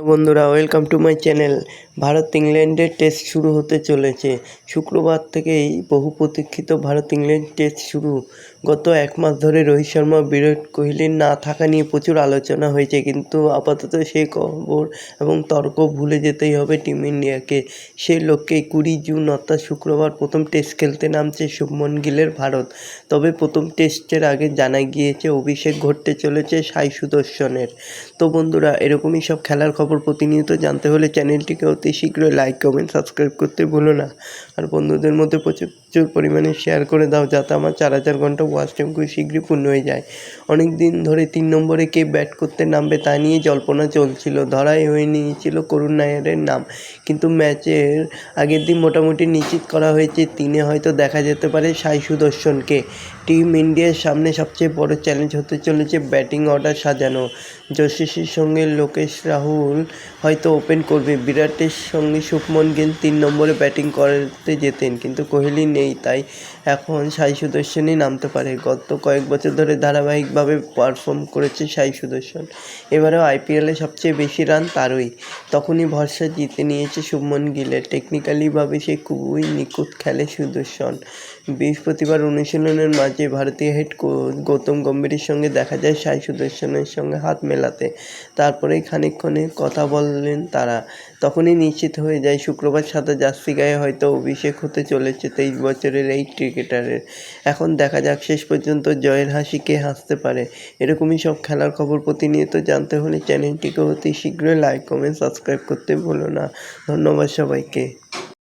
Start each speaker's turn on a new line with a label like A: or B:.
A: বন্ধুরা, welcome to my channel. Bharat ইংল্যান্ডের test শুরু হতে চলেছে। শুক্রবার থেকেই বহু প্রতীক্ষিত ভারত ইংল্যান্ড টেস্ট শুরু। গত এক মাস ধরে রোহিত শর্মা, বিরাট কোহলির না থাকা নিয়ে প্রচুর আলোচনা হয়েছে, কিন্তু আপাতত সেই খবর এবং তর্ক ভুলে যেতেই হবে টিম ইন্ডিয়াকে। সেই লক্ষ্যে 20 জুন অর্থাৎ শুক্রবার প্রথম টেস্ট খেলতে নামছে শুভমন গিলের ভারত। তবে প্রথম টেস্টের আগে জানা গিয়েছে অভিষেক ঘটতে চলেছে সাই সুদর্শনের। তো বন্ধুরা, এরকমই সব খেলার খবর প্রতিনিয়ত জানতে হলে চ্যানেলটিকে অতি শীঘ্রই লাইক, কমেন্ট, সাবস্ক্রাইব করতে ভুলো না। আর বন্ধুদের মধ্যে প্রচুর পরিমাণে শেয়ার করে দাও, যাতে আমার 4000 ঘন্টা ওয়াচ টাইম খুব শীঘ্রই পূর্ণ হয়ে যায়। অনেক দিন ধরে 3 নম্বরে কে ব্যাট করতে নামবে তা নিয়ে জল্পনা চলছিল। ধরাই হয়ে নিয়েছিল করুণ নায়ারের নাম, কিন্তু ম্যাচের আগের দিন মোটামুটি নিশ্চিত করা হয়েছে 3-এ হয়তো দেখা যেতে পারে সাই সুদর্শনকে। টিম ইন্ডিয়ার সামনে সবচেয়ে বড় চ্যালেঞ্জ হতে চলেছে ব্যাটিং অর্ডার সাজানো। যশস্বীর সঙ্গে লোকেশ রাহুল হয়তো ওপেন করবে। বিরাটের সঙ্গে শুভমন গিল 3 নম্বরে ব্যাটিং করতে যেতেন, কিন্তু কোহলি নেই, তাই এখন সাই সুদর্শনই নামতে পারে। গত কয়েক বছর ধরে ধারাবাহিকভাবে পারফর্ম করেছে সাই সুদর্শন। এবারেও আইপিএলে সবচেয়ে বেশি রান তারই। তখনই ভরসা জিতে নিয়েছে শুভমন গিলের। টেকনিক্যালিভাবে সে খুবই নিখুঁত খেলে সুদর্শন। বৃহস্পতিবার অনুশীলনের মাঝে ভারতীয় হেড কোচ গৌতম গম্ভীরের সঙ্গে দেখা যায় সাই সুদর্শনের সঙ্গে হাত মেলাতে। তারপরেই খানিকক্ষণে কথা বললেন তারা। তখনই নিশ্চিত হয়ে যায় শুক্রবার সাদা জার্সি গায়ে হয়তো অভিষেক হতে চলেছে 23 বছরের এই ক্রিকেটারের। এখন দেখা যাক শেষ পর্যন্ত জয়ের হাসি কে হাসতে পারে। এরকমই সব খেলার খবর প্রতিনিয়ত জানতে হলে চ্যানেলটিকে অতি শীঘ্রই লাইক, কমেন্ট, সাবস্ক্রাইব করতে ভুলো না। ধন্যবাদ সবাইকে।